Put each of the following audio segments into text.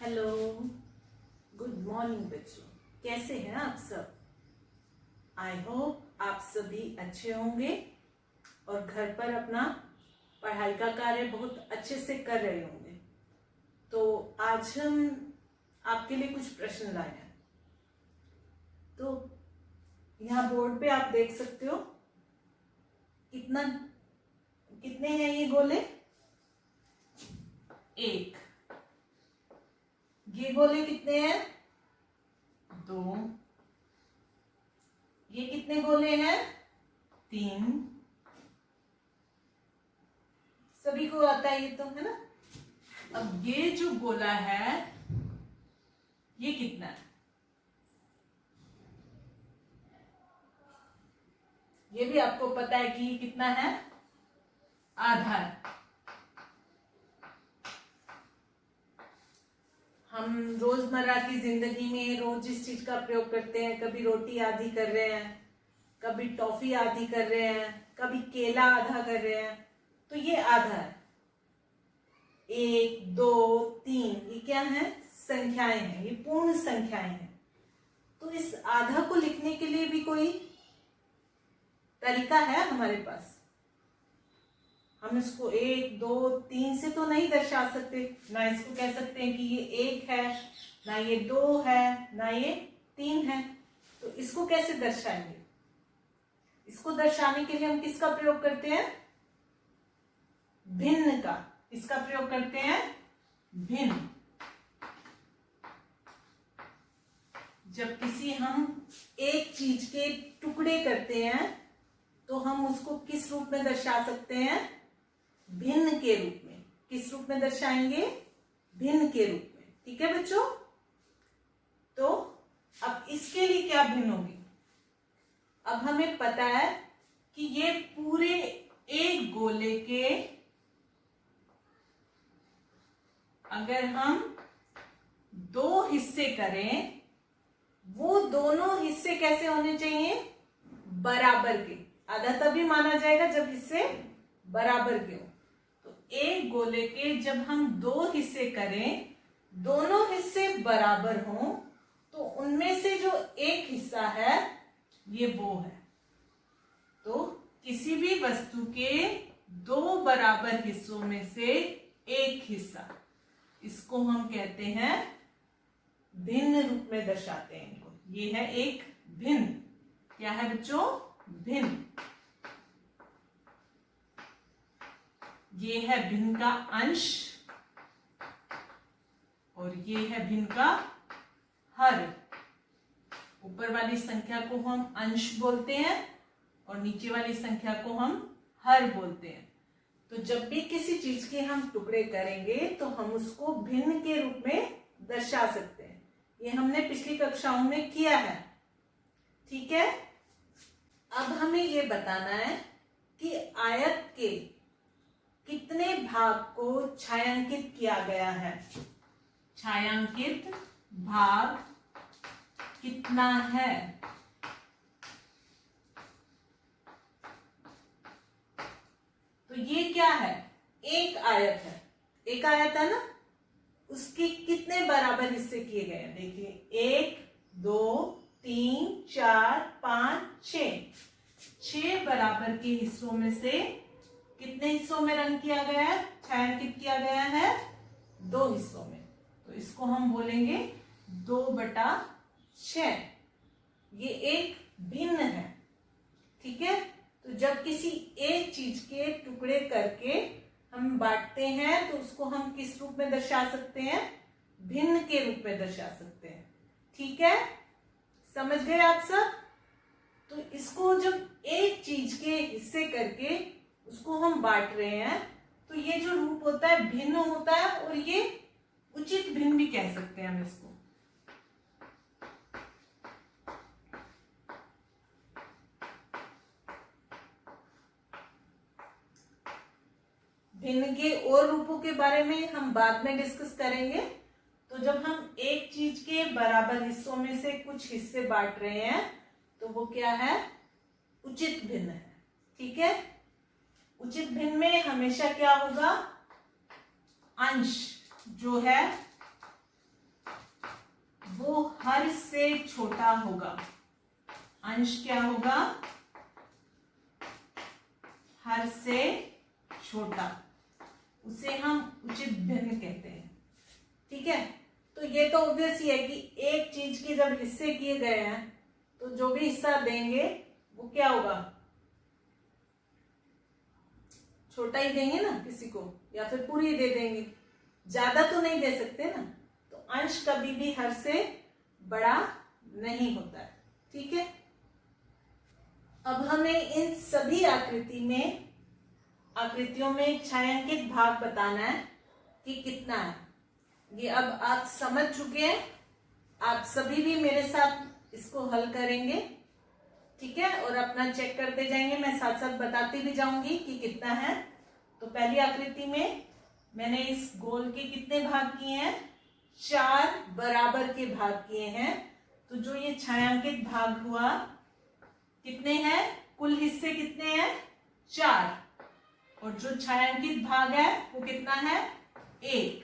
Hello, good morning बच्चों। कैसे हैं आप सब? आई होप आप सभी अच्छे होंगे और घर पर अपना पढ़ाई का कार्य बहुत अच्छे से कर रहे होंगे। तो आज हम आपके लिए कुछ प्रश्न लाए हैं। तो यहाँ बोर्ड पे आप देख सकते हो कितने हैं ये गोले? एक। ये गोले कितने हैं? दो। ये कितने गोले हैं? तीन। सभी को आता है ये तो, है ना? अब ये जो गोला है ये कितना है? ये भी आपको पता है कि ये कितना है? आधा है। हम रोजमर्रा की जिंदगी में रोज इस चीज का प्रयोग करते हैं। कभी रोटी आधी कर रहे हैं, कभी टॉफी आधी कर रहे हैं, कभी केला आधा कर रहे हैं। तो ये आधा है। 1, 2, 3 ये क्या है? संख्याएं हैं, ये पूर्ण संख्याएं हैं। तो इस आधा को लिखने के लिए भी कोई तरीका है हमारे पास? हम इसको 1, 2, 3 से तो नहीं दर्शा सकते। ना इसको कह सकते हैं कि ये 1 है, ना ये 2 है, ना ये 3 है। तो इसको कैसे दर्शाएंगे? इसको दर्शाने के लिए हम किसका प्रयोग करते हैं? भिन्न का। इसका प्रयोग करते हैं भिन्न। जब किसी हम एक चीज के टुकड़े करते हैं तो हम उसको किस रूप में दर्शा सकते हैं? भिन्न के रूप में। किस रूप में दर्शाएंगे? भिन्न के रूप में। ठीक है बच्चों? तो अब इसके लिए क्या भिन्न होगी? अब हमें पता है कि ये पूरे एक गोले के अगर हम 2 हिस्से करें, वो दोनों हिस्से कैसे होने चाहिए? बराबर के। आधा तभी माना जाएगा जब हिस्से बराबर के हो। तो एक गोले के जब हम 2 हिस्से करें, दोनों हिस्से बराबर हों, तो उनमें से जो एक हिस्सा है ये वो है। तो किसी भी वस्तु के 2 बराबर हिस्सों में से एक हिस्सा, इसको हम कहते हैं भिन्न रूप में दर्शाते हैं इनको। ये है एक भिन्न। क्या है बच्चों? भिन्न। ये है भिन्न का अंश और ये है भिन्न का हर। ऊपर वाली संख्या को हम अंश बोलते हैं और नीचे वाली संख्या को हम हर बोलते हैं। तो जब भी किसी चीज के हम टुकड़े करेंगे तो हम उसको भिन्न के रूप में दर्शा सकते हैं। ये हमने पिछली कक्षाओं में किया है। ठीक है? अब हमें ये बताना है कि आयत के कितने भाग को छायांकित किया गया है। छायांकित भाग कितना है? तो ये क्या है? एक आयत है। एक आयत है ना? उसके कितने बराबर हिस्से किए गए हैं? देखिए 1, 2, 3, 4, 5, 6 बराबर के हिस्सों में से कितने हिस्सों में रंग किया गया है? छायांकित किया गया है 2 हिस्सों में। तो इसको हम बोलेंगे 2/6। ये एक भिन्न है। ठीक है? तो जब किसी एक चीज के टुकड़े करके हम बांटते हैं तो उसको हम किस रूप में दर्शा सकते हैं? भिन्न के रूप में दर्शा सकते हैं। ठीक है? समझ गए आप सब? तो इसको जब एक चीज के हिस्से करके उसको हम बांट रहे हैं तो ये जो रूप होता है भिन्न होता है और ये उचित भिन्न भी कह सकते हैं हम इसको। भिन्न के और रूपों के बारे में हम बाद में डिस्कस करेंगे। तो जब हम एक चीज के बराबर हिस्सों में से कुछ हिस्से बांट रहे हैं तो वो क्या है? उचित भिन्न है। ठीक है? उचित भिन्न में हमेशा क्या होगा? अंश जो है वो हर से छोटा होगा। अंश क्या होगा? हर से छोटा, उसे हम उचित भिन्न कहते हैं। ठीक है, तो ये तो ऑब्वियस ही है कि एक चीज के जब हिस्से किए गए हैं तो जो भी हिस्सा देंगे वो क्या होगा? छोटा ही देंगे ना किसी को, या फिर पूरी दे देंगे, ज्यादा तो नहीं दे सकते ना। तो अंश कभी भी हर से बड़ा नहीं होता है। ठीक है, अब हमें इन सभी आकृतियों में छायांकित भाग बताना है कि कितना है। ये अब आप समझ चुके हैं, आप सभी भी मेरे साथ इसको हल करेंगे। ठीक है, और अपना चेक करते जाएंगे, मैं साथ साथ बताती भी जाऊंगी कि कितना है। तो पहली आकृति में मैंने इस गोल के कितने भाग किए हैं? 4 बराबर के भाग किए हैं। तो जो ये छायांकित भाग हुआ कितने हैं? कुल हिस्से कितने हैं? 4। और जो छायांकित भाग है वो कितना है? 1।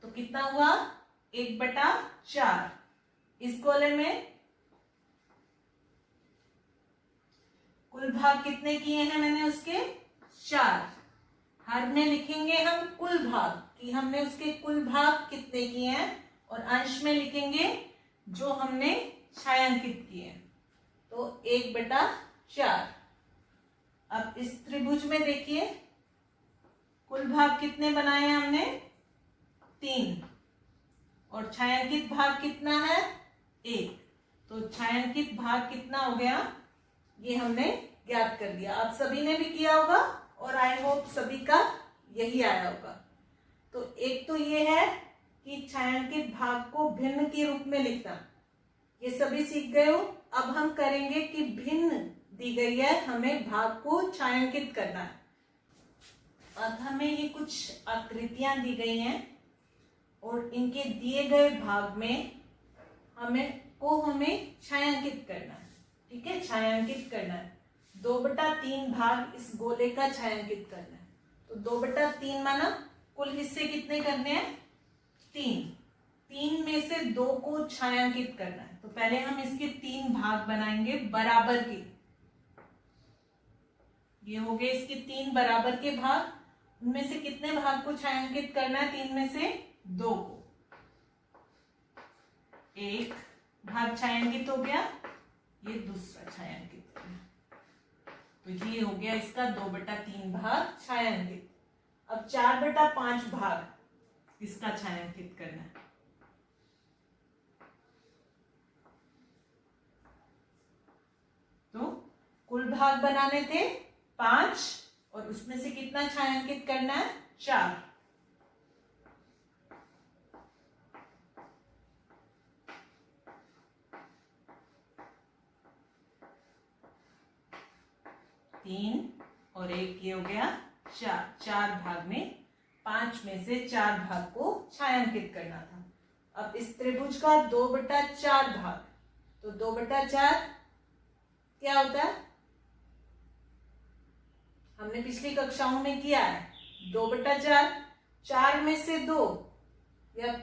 तो कितना हुआ? 1/4। इस गोले में कुल भाग कितने किए हैं मैंने उसके? 4। हर में लिखेंगे हम कुल भाग कि हमने उसके कुल भाग कितने किए हैं, और अंश में लिखेंगे जो हमने छायांकित किए हैं। तो 1/4। अब इस त्रिभुज में देखिए कुल भाग कितने बनाए हैं हमने? 3। और छायांकित भाग कितना है? 1। तो छायांकित भाग कितना हो गया? ये हमने ज्ञात कर लिया। आप सभी ने भी किया होगा और आई होप सभी का यही आया होगा। तो एक तो ये है कि छायांकित भाग को भिन्न के रूप में लिखना, ये सभी सीख गए हो। अब हम करेंगे कि भिन्न दी गई है, हमें भाग को छायांकित करना है। अब हमें ये कुछ आकृतियां दी गई हैं और इनके दिए गए भाग में हमें छायांकित करना है। ठीक है, छायांकित करना है। 2/3 भाग इस गोले का छायांकित करना है। तो 2/3 माना कुल हिस्से कितने करने हैं? 3। 3 में से 2 को छायांकित करना है। तो पहले हम इसके 3 भाग बनाएंगे बराबर के। ये हो गए इसके 3 बराबर के भाग। उनमें से कितने भाग को छायांकित करना है? 3 में से 2 को। 1 भाग छायांकित हो गया, ये दूसरा छायांकित हो गया। तो ये हो गया इसका 2/3 भाग छायांकित। अब 4/5 भाग इसका छायांकित करना है। तो कुल भाग बनाने थे 5 और उसमें से कितना छायांकित करना है? 4। तीन और 1 ये हो गया 4। 4 भाग में 5 में से 4 भाग को छायांकित करना था। अब इस त्रिभुज का 2/4 भाग, तो 2/4 क्या होता है? हमने पिछली कक्षाओं में किया है। 2/4, 4 में से 2 या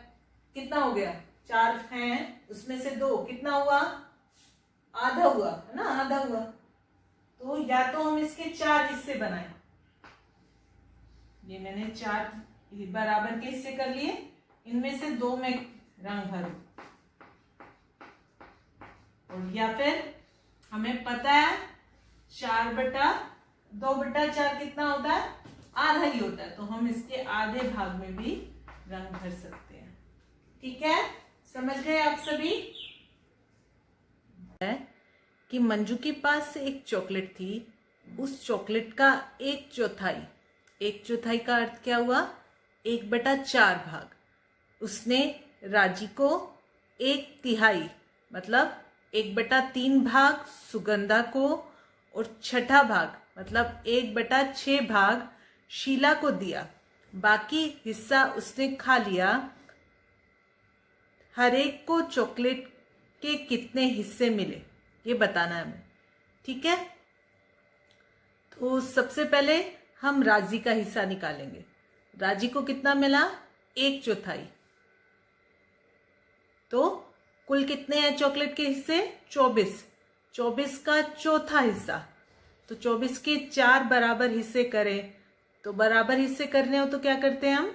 कितना हो गया? 4 हैं, उसमें से 2 कितना हुआ? आधा हुआ है ना, आधा हुआ। तो या तो हम इसके 4 हिस्से बनाएं, ये मैंने 4 बराबर के हिस्से कर लिए, इनमें से 2 में रंग भरूं, और या फिर हमें पता है 2/4 कितना होता है? आधा ही होता है। तो हम इसके आधे भाग में भी रंग भर सकते हैं। ठीक है, समझ गए आप सभी? कि मंजू के पास एक चॉकलेट थी, उस चॉकलेट का 1/4 का अर्थ क्या हुआ? 1/4 भाग उसने राजी को 1/3 मतलब 1/3 भाग सुगंधा को, और छठा भाग मतलब 1/6 भाग शीला को दिया। बाकी हिस्सा उसने खा लिया। हर एक को चॉकलेट के कितने हिस्से मिले ये बताना है हमें। ठीक है, तो सबसे पहले हम राजी का हिस्सा निकालेंगे। राजी को कितना मिला? 1/4। तो कुल कितने हैं चॉकलेट के हिस्से? 24। 24 का चौथा हिस्सा, तो 24 के 4 बराबर हिस्से करें। तो बराबर हिस्से करने हो तो क्या करते हैं हम?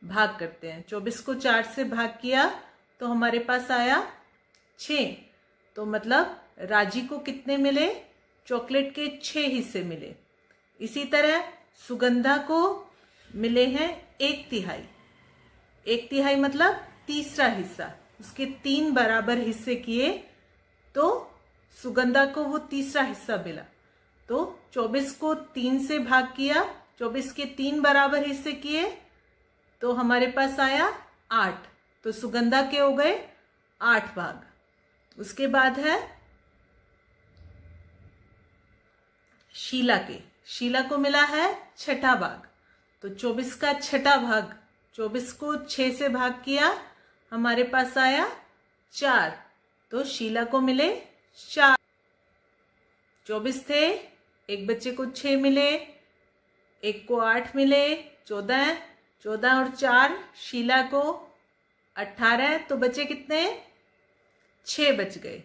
भाग करते हैं। 24 को 4 से भाग किया तो हमारे पास आया 6। तो मतलब राजी को कितने मिले? चॉकलेट के 6 हिस्से मिले। इसी तरह सुगंधा को मिले हैं 1/3। 1/3 मतलब तीसरा हिस्सा। उसके 3 बराबर हिस्से किए तो सुगंधा को वो तीसरा हिस्सा मिला। तो 24 को 3 से भाग किया, 24 के 3 बराबर हिस्से किए तो हमारे पास आया 8। तो सुगंधा के हो गए 8 भाग। उसके बाद है शीला के। शीला को मिला है 6ठा भाग। तो 24 का 6ठा भाग, 24 को 6 से भाग किया, हमारे पास आया 4। तो शीला को मिले 4। 24 थे, एक बच्चे को 6 मिले, एक को 8 मिले, 14। 14 और 4 शीला को 18। तो बचे कितने? 6 बच गए।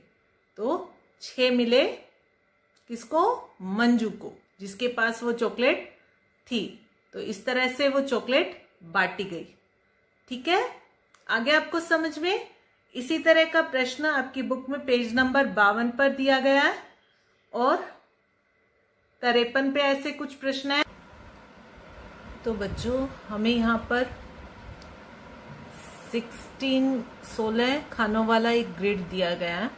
तो 6 मिले किसको? मंजू को, जिसके पास वो चॉकलेट थी। तो इस तरह से वो चॉकलेट बांटी गई। ठीक है, आगे आपको समझ में? इसी तरह का प्रश्न आपकी बुक में पेज नंबर 52 पर दिया गया है और 53 पे ऐसे कुछ प्रश्न है। तो बच्चों हमें यहाँ पर 16 खानों वाला एक ग्रिड दिया गया है,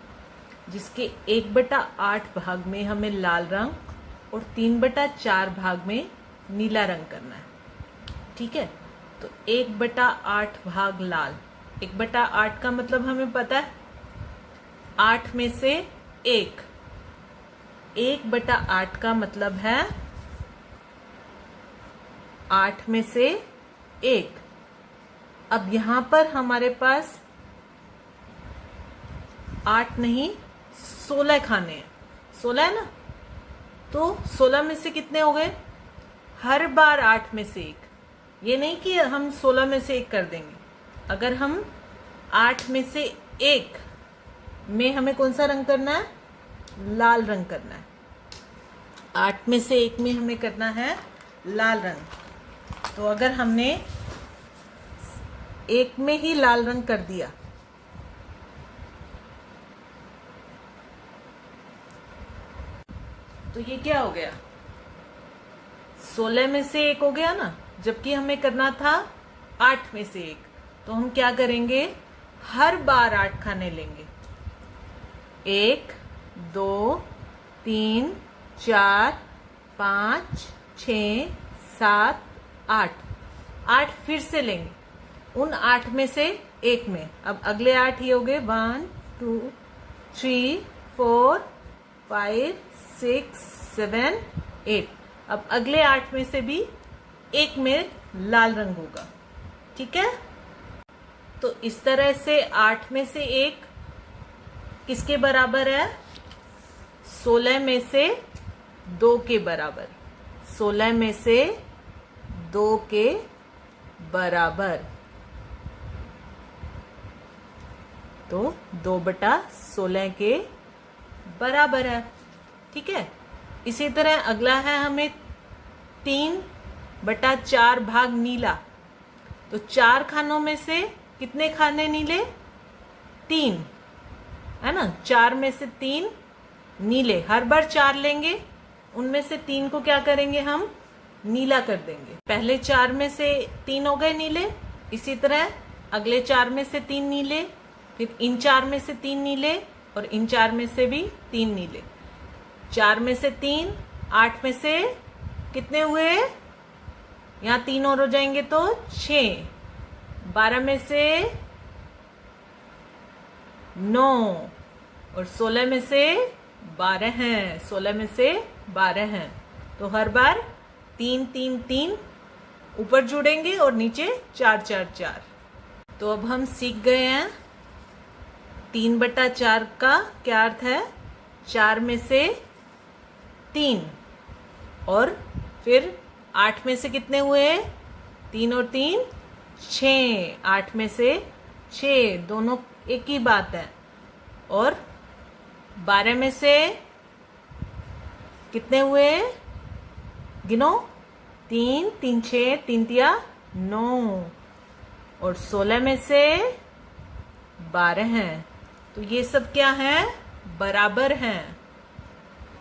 जिसके 1/8 भाग में हमें लाल रंग और 3/4 भाग में नीला रंग करना है। ठीक है, तो 1/8 भाग लाल। 1/8 का मतलब हमें पता है 8 में से 1। 1/8 का मतलब है 8 में से 1। अब यहां पर हमारे पास 8 नहीं 16 खाने हैं। 16 है ना, तो 16 में से कितने हो गए? हर बार 8 में से 1। ये नहीं कि हम 16 में से 1 कर देंगे। अगर हम 8 में से 1 में हमें कौन सा रंग करना है? लाल रंग करना है। 8 में से 1 में हमें करना है लाल रंग। तो अगर हमने 1 में ही लाल रंग कर दिया तो ये क्या हो गया? 16 में से 1 हो गया ना, जबकि हमें करना था 8 में से 1। तो हम क्या करेंगे? हर बार 8 खाने लेंगे। 1 2 3 4 5 6 7 8। 8 फिर से लेंगे उन 8 में से 1 में। अब अगले 8 ही हो गए 1 2 3 4 5 6 7 8। अब अगले 8 में से भी 1 में लाल रंग होगा। ठीक है, तो इस तरह से 8 में से 1 किसके बराबर है? 16 में से 2 के बराबर। 16 में से 2 के बराबर। तो 2/16 के बराबर है। ठीक है, इसी तरह अगला है हमें 3/4 भाग नीला। तो 4 खानों में से कितने खाने नीले? 3 है ना। 4 में से 3 नीले। हर बार 4 लेंगे, उनमें से 3 को क्या करेंगे? हम नीला कर देंगे। पहले 4 में से 3 हो गए नीले, इसी तरह अगले 4 में से 3 नीले, फिर इन 4 में से 3 नीले और इन 4 में से भी 3 नीले। 4 में से 3, 8 में से कितने हुए? यहाँ 3 और हो जाएंगे तो 6। 12 में से 9 और 16 में से 12 हैं। 16 में से 12 हैं। तो हर बार 3 3 3 ऊपर जुड़ेंगे और नीचे 4 4 4। तो अब हम सीख गए हैं 3/4 का क्या अर्थ है? 4 में से 3। और फिर 8 में से कितने हुए? 3 और 3 6। 8 में से 6, दोनों एक ही बात है। और 12 में से कितने हुए, गिनो, 3, 3 6, 3 तिया 9, और 16 में से 12 हैं। तो ये सब क्या है, बराबर हैं।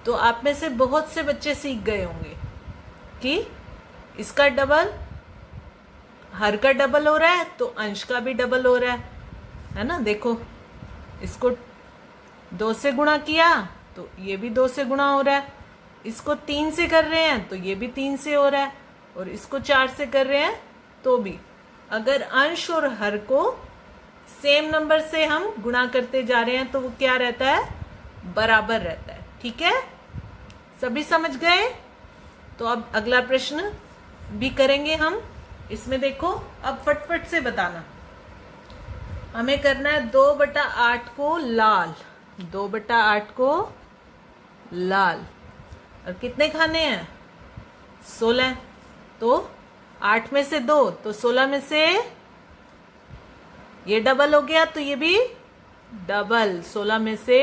तो आप में से बहुत से बच्चे सीख गए होंगे कि इसका डबल, हर का डबल हो रहा है तो अंश का भी डबल हो रहा है ना। देखो, इसको 2 से गुणा किया तो ये भी 2 से गुणा हो रहा है, इसको 3 से कर रहे हैं तो ये भी 3 से हो रहा है, और इसको 4 से कर रहे हैं तो भी। अगर अंश और हर को सेम नंबर से हम गुणा करते जा रहे हैं तो वो क्या रहता है, बराबर रहता है। ठीक है, सभी समझ गए। तो अब अगला प्रश्न भी करेंगे हम। इसमें देखो, अब फटफट से बताना। हमें करना है 2/8 को लाल, 2/8 को लाल, और कितने खाने हैं, 16। तो 8 में से 2 तो 16 में से ये डबल हो गया तो ये भी डबल, 16 में से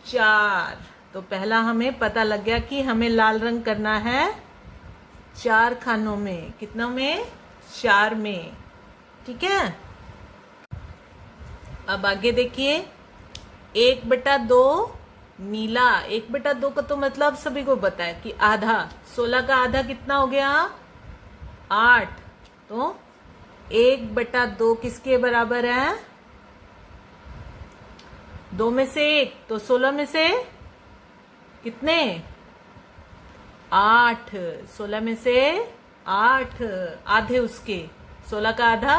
4। तो पहला हमें पता लग गया कि हमें लाल रंग करना है 4 खानों में। कितना में, 4 में। ठीक है, अब आगे देखिए, 1/2 नीला। 1/2 का तो मतलब सभी को पता है कि आधा, 16 का आधा कितना हो गया, 8। तो 1/2 किसके बराबर है, 2 में से 1, तो 16 में से कितने, 8। 16 में से 8, आधे उसके, 16 का आधा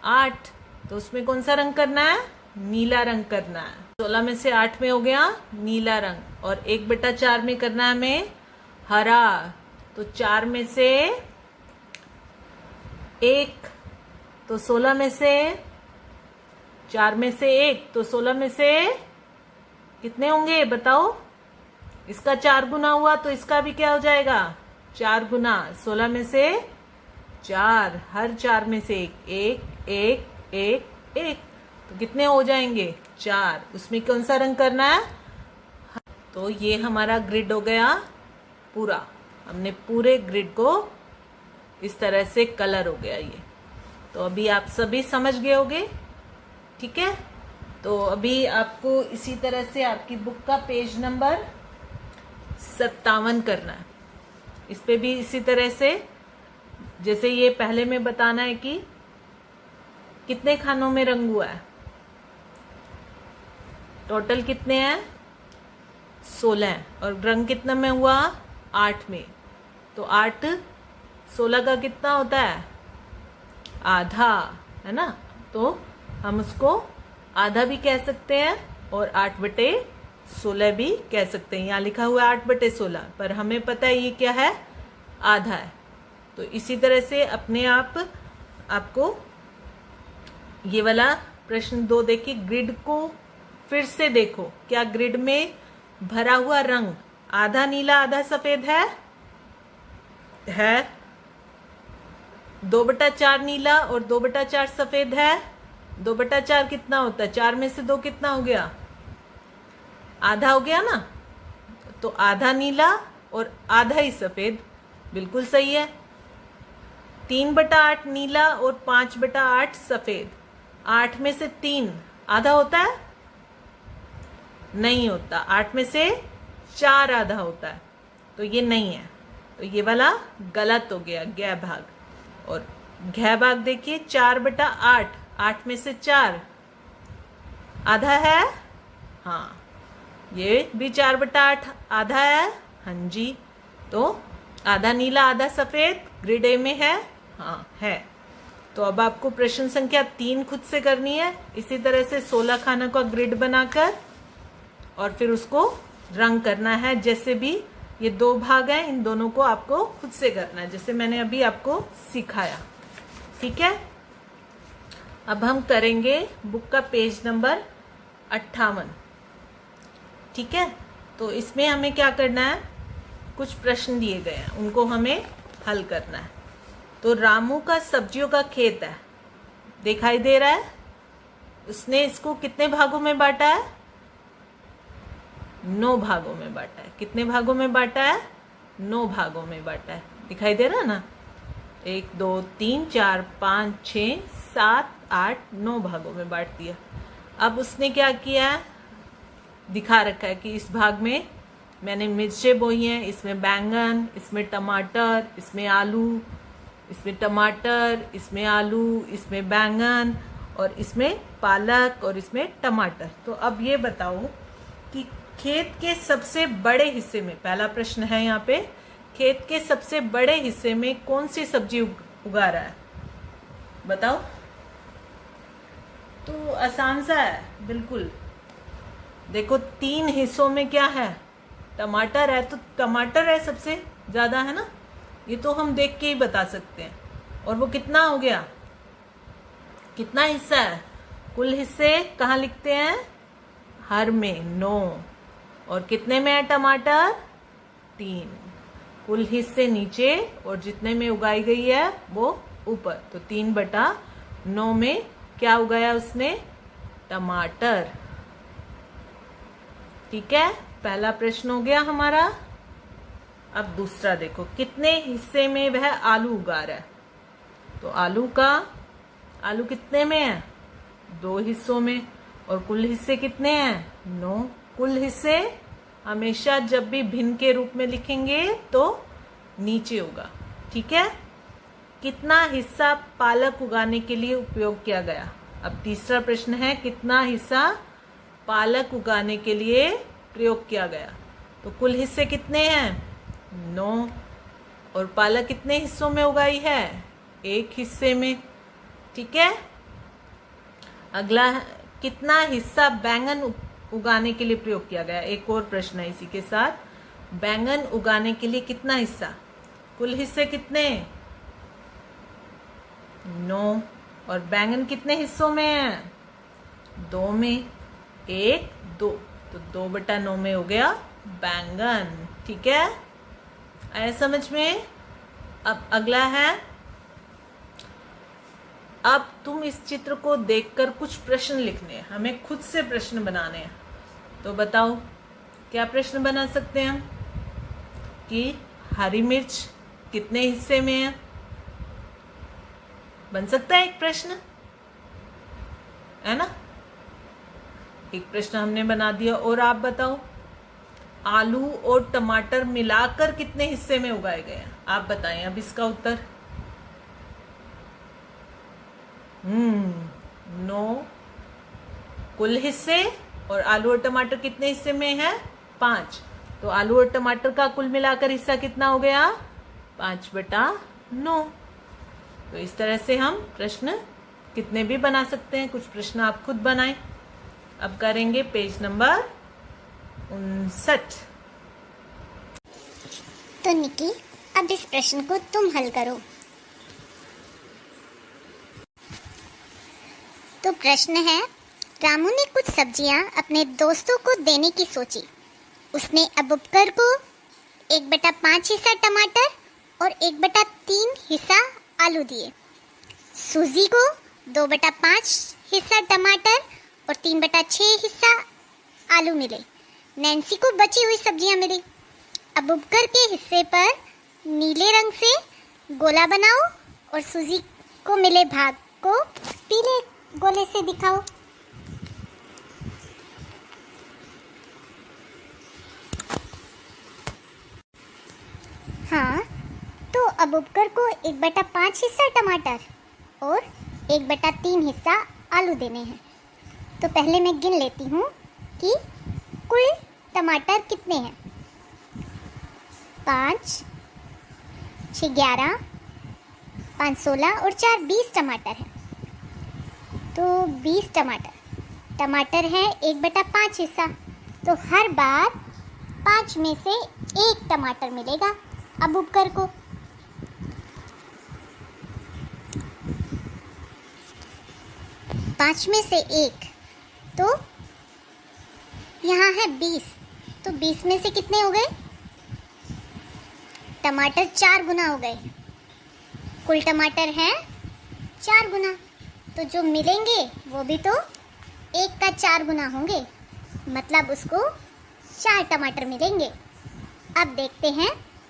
8। तो उसमें कौन सा रंग करना है, नीला रंग करना है। 16 में से 8 में हो गया नीला रंग, और 1/4 में करना है हमें हरा। तो 4 में से 1, तो 16 में से 4 में से 1, तो 16 में से कितने होंगे बताओ। इसका 4 गुना हुआ तो इसका भी क्या हो जाएगा, 4 गुना। 16 में से 4, हर 4 में से 1, 1, 1, 1, 1, तो कितने हो जाएंगे, 4। उसमें कौन सा रंग करना है, तो ये हमारा ग्रिड हो गया पूरा। हमने पूरे ग्रिड को इस तरह से कलर हो गया ये। तो अभी आप सभी समझ गए होंगे। ठीक है, तो अभी आपको इसी तरह से आपकी बुक का पेज नंबर 57 करना है। इस पे भी इसी तरह से, जैसे ये पहले में बताना है कि कितने खानों में रंग हुआ है, टोटल कितने हैं, 16, और रंग कितना में हुआ, 8 में। तो 8 16 का कितना होता है, आधा, है ना। तो हम उसको आधा भी कह सकते हैं और 8/16 भी कह सकते हैं। यहाँ लिखा हुआ है 8/16, पर हमें पता है ये क्या है, आधा है। तो इसी तरह से अपने आप आपको ये वाला प्रश्न 2 देखिए, ग्रिड को फिर से देखो, क्या ग्रिड में भरा हुआ रंग आधा नीला आधा सफेद है 2/4 नीला और 2/4 सफेद है। 2/4 कितना होता है, 4 में से 2 कितना हो गया, आधा हो गया ना। तो आधा नीला और आधा ही सफेद, बिल्कुल सही है। 3/8 नीला और 5/8 सफेद। 8 में से 3 आधा होता है, नहीं होता। 8 में से 4 आधा होता है, तो ये नहीं है। तो ये वाला गलत हो गया, ग्या भाग। और घ भाग देखिए, 4/8, 8 में से 4 आधा है, हाँ, ये भी 4/8 आधा है, हाँ जी। तो आधा नीला आधा सफेद ग्रिड ए में है, हाँ है। तो अब आपको प्रश्न संख्या 3 खुद से करनी है, इसी तरह से 16 खानों का ग्रिड बनाकर, और फिर उसको रंग करना है। जैसे भी ये 2 भाग हैं, इन दोनों को आपको खुद से करना है, जैसे मैंने अभी आपको सिखाया। ठीक है, अब हम करेंगे बुक का पेज नंबर 58। ठीक है, तो इसमें हमें क्या करना है, कुछ प्रश्न दिए गए हैं, उनको हमें हल करना है। तो रामू का सब्जियों का खेत है, दिखाई दे रहा है, उसने इसको कितने भागों में बांटा है? 9 भागों में बांटा है। कितने भागों में बांटा है? 9 भागों में बांटा है। दिखाई दे रहा है ना? 1 2 3 4 5 6 7 8 9 भागों में बांट दिया। अब उसने क्या किया है? दिखा रखा है कि इस भाग में मैंने मिर्चें बोई हैं, इसमें बैंगन, इसमें टमाटर, इसमें आलू, इसमें टमाटर, इसमें आलू, इसमें बैंगन और इसमें पालक और इसमें टमाटर। तो अब ये बताओ कि खेत के सबसे बड़े हिस्से में, पहला प्रश्न है यहाँ पे, खेत के सबसे बड़े हिस्से में कौन सी सब्जी उगा रहा है? बताओ। तो आसान सा है, बिल्कुल। देखो 3 हिस्सों में क्या है? टमाटर है, तो टमाटर है सबसे ज्यादा, है ना? ये तो हम देख के ही बता सकते हैं। और वो कितना हो गया? कितना हिस्सा है? कुल हिस्से कहाँ लिखते हैं? हर में 9। और कितने में है टमाटर? 3। कुल हिस्से नीचे और जितने में उगाई गई है वो ऊपर। तो 3/9 में क्या उगाया उसने? टमाटर। ठीक है, पहला प्रश्न हो गया हमारा। अब दूसरा देखो, कितने हिस्से में वह आलू उगा रहा है? तो आलू कितने में है? 2 हिस्सों में। और कुल हिस्से कितने हैं? 9। कुल हिस्से हमेशा जब भी भिन्न के रूप में लिखेंगे तो नीचे होगा। ठीक है। कितना हिस्सा पालक उगाने के लिए उपयोग किया गया? अब तीसरा प्रश्न है, कितना हिस्सा पालक उगाने के लिए प्रयोग किया गया? तो कुल हिस्से कितने हैं? 9। और पालक कितने हिस्सों में उगाई है? 1 हिस्से में। ठीक है। अगला, कितना हिस्सा बैंगन उगाने के लिए प्रयोग किया गया? एक और प्रश्न है इसी के साथ। बैंगन उगाने के लिए कितना हिस्सा? कुल हिस्से कितने? 9। और बैंगन कितने हिस्सों में है? 2 में। 1 2, तो 2/9 में हो गया बैंगन। ठीक है, आया समझ में? अब अगला है, अब तुम इस चित्र को देखकर कुछ प्रश्न लिखने हैं। हमें खुद से प्रश्न बनाने हैं। तो बताओ क्या प्रश्न बना सकते हैं हम? कि हरी मिर्च कितने हिस्से में है? बन सकता है एक प्रश्न, है ना? एक प्रश्न हमने बना दिया। और आप बताओ, आलू और टमाटर मिलाकर कितने हिस्से में उगाए गए हैं? आप बताएं अब इसका उत्तर। 9 कुल हिस्से। और आलू और टमाटर कितने हिस्से में है? 5। तो आलू और टमाटर का कुल मिलाकर हिस्सा कितना हो गया? 5/9। तो इस तरह से हम प्रश्न कितने भी बना सकते हैं। कुछ प्रश्न आप खुद बनाएं। अब करेंगे पेज नंबर 59। तो निकी, अब इस प्रश्न को तुम हल करो। तो प्रश्न है, रामू ने कुछ सब्जियां अपने दोस्तों को देने की सोची। उसने अबूबकर को 1/5 हिस्सा टमाटर और 1/3 हिस्सा आलू दिए। सूजी को 2/5 हिस्सा टमाटर और 3/6 हिस्सा आलू मिले। नैन्सी को बची हुई सब्जियां मिली। अबूबकर के हिस्से पर नीले रंग से गोला बनाओ और सूजी को मिले भाग को पीले गोले से दिखाओ। हाँ, तो अबूबकर को 1/5 हिस्सा टमाटर और 1/3 हिस्सा आलू देने हैं। तो पहले मैं गिन लेती हूँ कि कुल टमाटर कितने हैं। 5 6 11 5 16 और 4 20 टमाटर हैं। तो 20 टमाटर है 1/5 हिस्सा। तो हर बार 5 में से 1 टमाटर मिलेगा अबूबकर को। पाँच में से 1, तो यहाँ है 20। तो 20 में से कितने हो गए? टमाटर 4 गुना हो गए। कुल टमाटर हैं 4 गुना। तो जो मिलेंगे वो भी तो एक का 4 गुना होंगे, मतलब उसको 4 टमाटर मिलेंगे। अब देखते हैं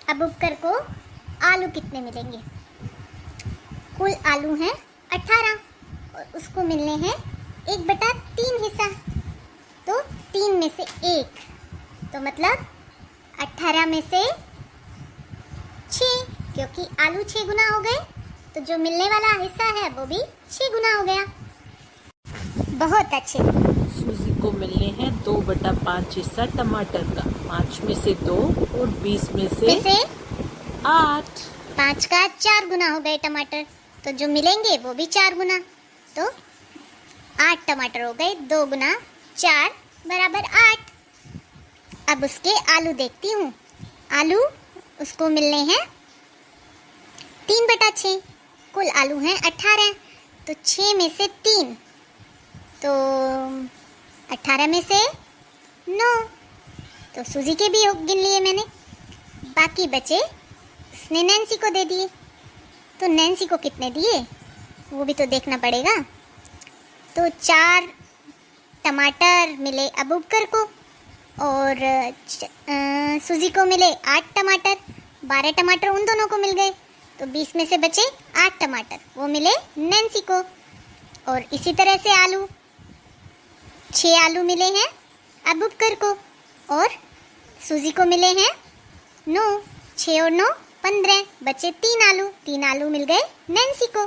अबूबकर को आलू कितने मिलेंगे। कुल आलू हैं 18 और उसको मिलने हैं 1/3 हिस्सा, तो 3 में से 1, तो मतलब 18 में से 6, क्योंकि आलू 6 गुना हो गए, तो जो मिलने वाला हिस्सा है वो भी 6 गुना हो गया। बहुत अच्छे। सूजी को मिलने हैं 2/5 हिस्सा टमाटर का। 5 में से 2 और 20 में से वैसे 8। 5 का 4 गुना हो गए टमाटर, तो जो मिलेंगे वो भी 4 गुना, तो 8 टमाटर हो गए। 2 गुना 4 बराबर 8। अब उसके आलू देखती हूँ। आलू उसको मिलने हैं 3/6। कुल आलू हैं 18, तो 6 में से 3, तो 18 में से 9, तो सूजी के भी गिन लिए मैंने। बाकी बचे उसने नैन्सी को दे दिए, तो नैन्सी को कितने दिए वो भी तो देखना पड़ेगा। तो 4 टमाटर मिले अबूबकर को और सूजी को मिले 8 टमाटर। 12 टमाटर उन दोनों को मिल गए, तो 20 में से बचे 8 टमाटर, वो मिले नैन्सी को। और इसी तरह से आलू 6 आलू मिले हैं अबूबकर को और सूजी को मिले हैं 9। 6 और 9 15, बचे 3 आलू। 3 आलू मिल गए नैन्सी को।